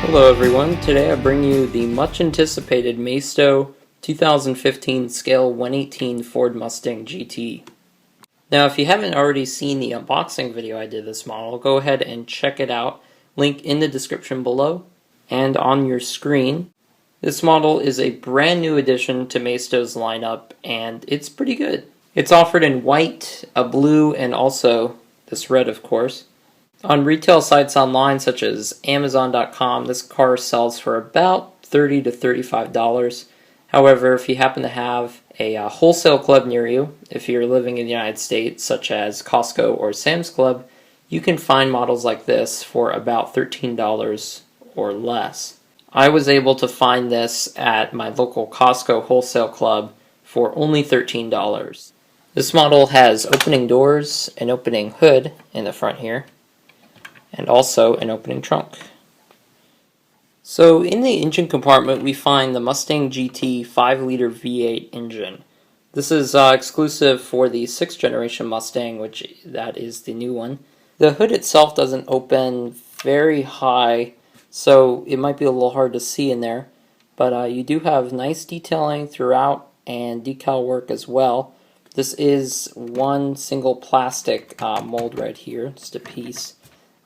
Hello everyone, today I bring you the much anticipated Maisto 2015 scale 118 Ford Mustang GT. Now if you haven't already seen the unboxing video I did of this model, go ahead and check it out, link in the description below and on your screen. This model is a brand new addition to Maisto's lineup and it's pretty good. It's offered in white, a blue, and also this red of course. On retail sites online such as Amazon.com, this car sells for about $30 to $35. However, if you happen to have a wholesale club near you, if you're living in the United States, such as Costco or Sam's Club, you can find models like this for about $13 or less. I was able to find this at my local Costco wholesale club for only $13. This model has opening doors, an opening hood in the front here, and also an opening trunk. So in the engine compartment we find the Mustang GT 5-liter V8 engine. This is exclusive for the 6th generation Mustang, which that is the new one. The hood itself doesn't open very high, so it might be a little hard to see in there, but you do have nice detailing throughout and decal work as well. This is one single plastic mold right here, just a piece.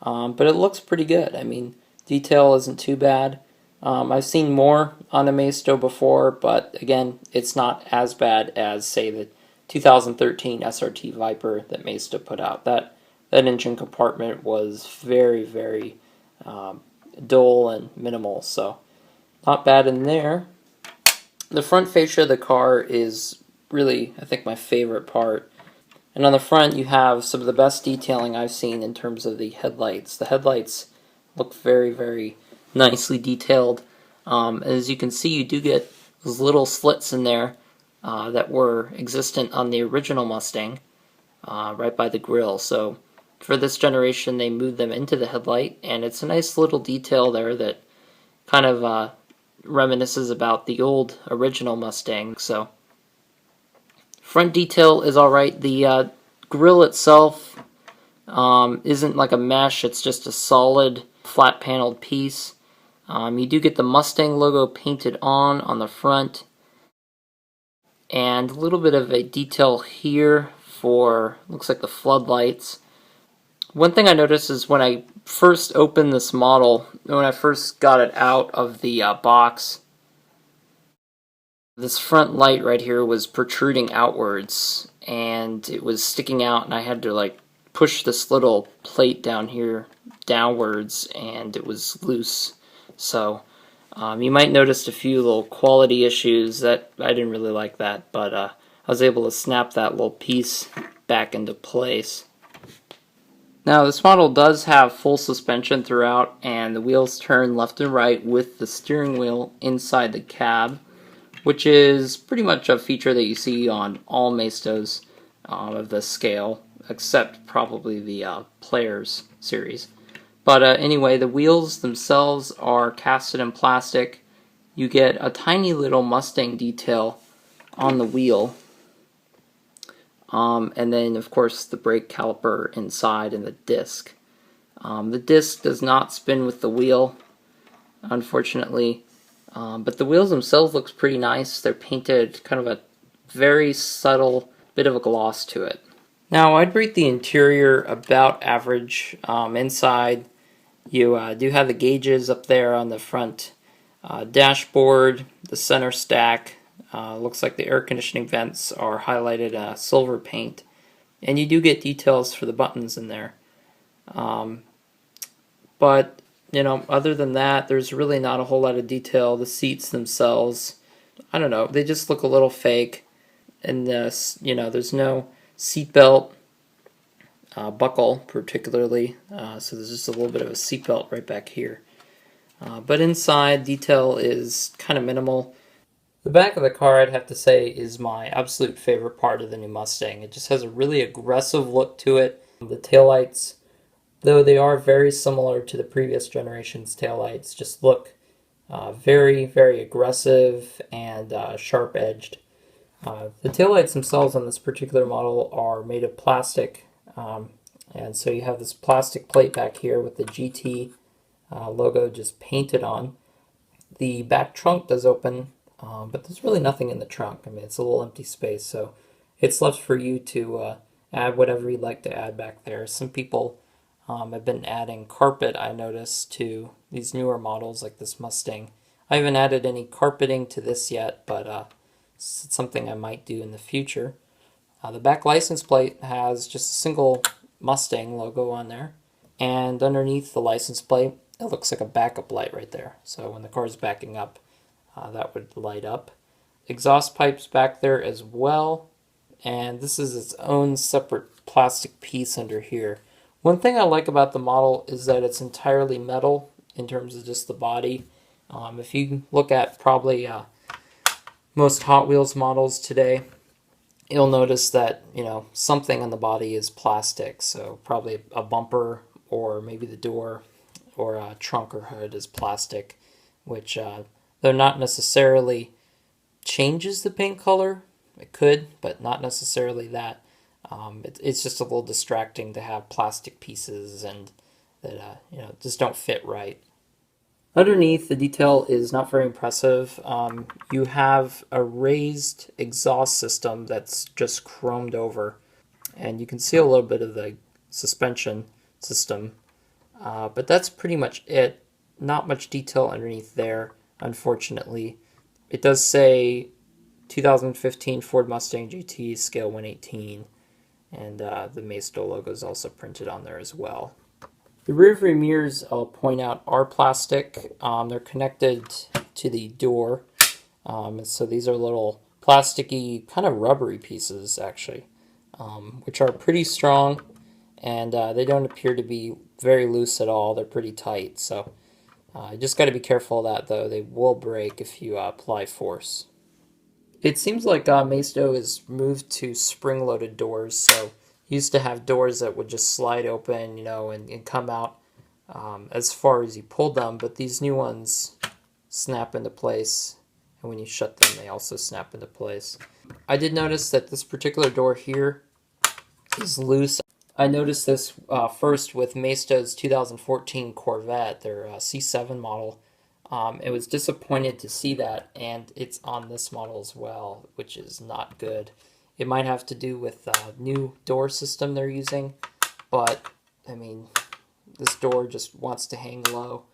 But it looks pretty good. I mean, detail isn't too bad. I've seen more on a Maisto before, but again, it's not as bad as, say, the 2013 SRT Viper that Maisto put out. That engine compartment was very, very dull and minimal, so not bad in there. The front fascia of the car is really, I think, my favorite part. And on the front you have some of the best detailing I've seen in terms of the headlights. The headlights look very, very nicely detailed. As you can see, you do get those little slits in there that were existent on the original Mustang, right by the grille. So for this generation they moved them into the headlight, and it's a nice little detail there that kind of reminisces about the old original Mustang. So front detail is alright. The grille itself isn't like a mesh, it's just a solid flat paneled piece. You do get the Mustang logo painted on the front, and a little bit of a detail here for, looks like the floodlights. One thing I noticed is when I first opened this model, when I first got it out of the box, this front light right here was protruding outwards and it was sticking out, and I had to like push this little plate down here downwards and it was loose. So you might notice a few little quality issues that I didn't really like that, but I was able to snap that little piece back into place. Now this model does have full suspension throughout, and the wheels turn left and right with the steering wheel inside the cab, which is pretty much a feature that you see on all Maistos of this scale, except probably the Players series. But anyway, the wheels themselves are casted in plastic. You get a tiny little Mustang detail on the wheel, and then of course the brake caliper inside and the disc. The disc does not spin with the wheel, unfortunately. But the wheels themselves looks pretty nice. They're painted kind of a very subtle bit of a gloss to it. Now I'd rate the interior about average. Inside you do have the gauges up there on the front dashboard, the center stack. Looks like the air conditioning vents are highlighted silver paint. And you do get details for the buttons in there. But you know, other than that, there's really not a whole lot of detail. The seats themselves, I don't know, they just look a little fake. And this, you know, there's no seatbelt buckle particularly, so there's just a little bit of a seatbelt right back here. But inside, detail is kind of minimal. The back of the car, I'd have to say, is my absolute favorite part of the new Mustang. It just has a really aggressive look to it. The taillights, though they are very similar to the previous generation's taillights, just look very, very aggressive and sharp-edged. The taillights themselves on this particular model are made of plastic, and so you have this plastic plate back here with the GT logo just painted on. The back trunk does open, but there's really nothing in the trunk. I mean, it's a little empty space, so it's left for you to add whatever you'd like to add back there. Some people have been adding carpet, I noticed, to these newer models like this Mustang. I haven't added any carpeting to this yet, but it's something I might do in the future. The back license plate has just a single Mustang logo on there, and underneath the license plate, it looks like a backup light right there. So when the car is backing up, that would light up. Exhaust pipes back there as well, and this is its own separate plastic piece under here. One thing I like about the model is that it's entirely metal in terms of just the body. If you look at probably most Hot Wheels models today, you'll notice that, you know, something on the body is plastic. So probably a bumper or maybe the door or a trunk or hood is plastic, which though not necessarily changes the paint color. It could, but not necessarily that. It's just a little distracting to have plastic pieces and that you know, just don't fit right. Underneath, the detail is not very impressive. You have a raised exhaust system that's just chromed over, and you can see a little bit of the suspension system, but that's pretty much it. Not much detail underneath there, unfortunately. It does say 2015 Ford Mustang GT, scale 118, and the Maisto logo is also printed on there as well. The rear view mirrors, I'll point out, are plastic. They're connected to the door. So these are little plasticky, kind of rubbery pieces, actually, which are pretty strong, and they don't appear to be very loose at all. They're pretty tight, so you just got to be careful of that, though. They will break if you apply force. It seems like Maisto has moved to spring-loaded doors, so used to have doors that would just slide open, you know, and come out as far as you pulled them, but these new ones snap into place, and when you shut them, they also snap into place. I did notice that this particular door here is loose. I noticed this first with Maisto's 2014 Corvette, their C7 model. It was disappointed to see that, and it's on this model as well, which is not good. It might have to do with the new door system they're using, but I mean, this door just wants to hang low.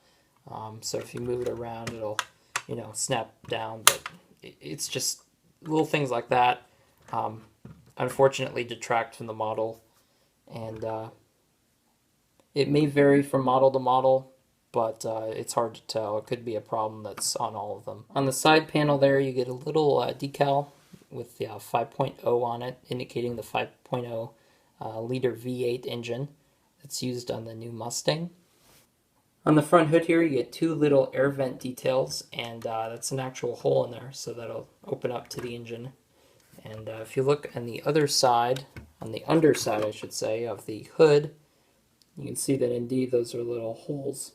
So if you move it around, it'll, you know, snap down. But it's just little things like that, unfortunately, detract from the model, and it may vary from model to model, but it's hard to tell. It could be a problem that's on all of them. On the side panel there, you get a little decal with the 5.0 on it, indicating the 5.0 liter V8 engine that's used on the new Mustang. On the front hood here, you get two little air vent details, and that's an actual hole in there, so that'll open up to the engine. And if you look on the other side, on the underside, I should say, of the hood, you can see that indeed those are little holes.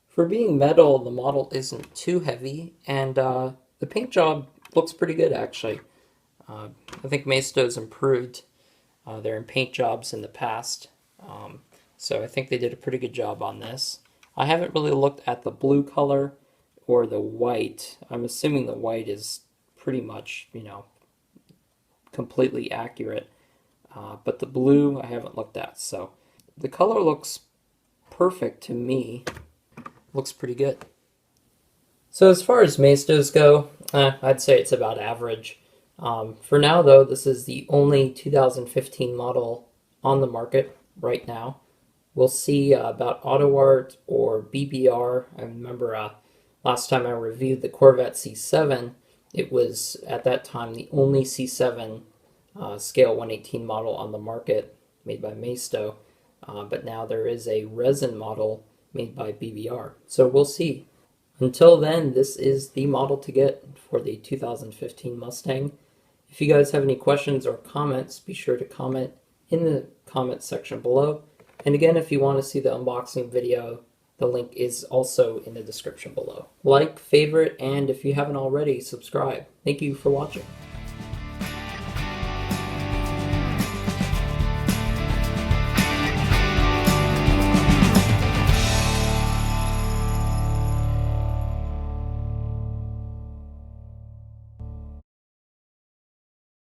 For being metal, the model isn't too heavy, and the paint job looks pretty good, actually. I think Maisto's improved their paint jobs in the past, so I think they did a pretty good job on this. I haven't really looked at the blue color or the white. I'm assuming the white is pretty much, you know, completely accurate, but the blue I haven't looked at. So the color looks perfect to me. Looks pretty good. So as far as Maistos go, I'd say it's about average. For now, though, this is the only 2015 model on the market right now. We'll see about AutoArt or BBR. I remember last time I reviewed the Corvette C7, it was at that time the only C7 scale 118 model on the market made by Maisto, but now there is a resin model made by BBR. So we'll see. Until then, this is the model to get for the 2015 Mustang. If you guys have any questions or comments, be sure to comment in the comment section below. And again, if you want to see the unboxing video, the link is also in the description below. Like, favorite, and if you haven't already, subscribe. Thank you for watching.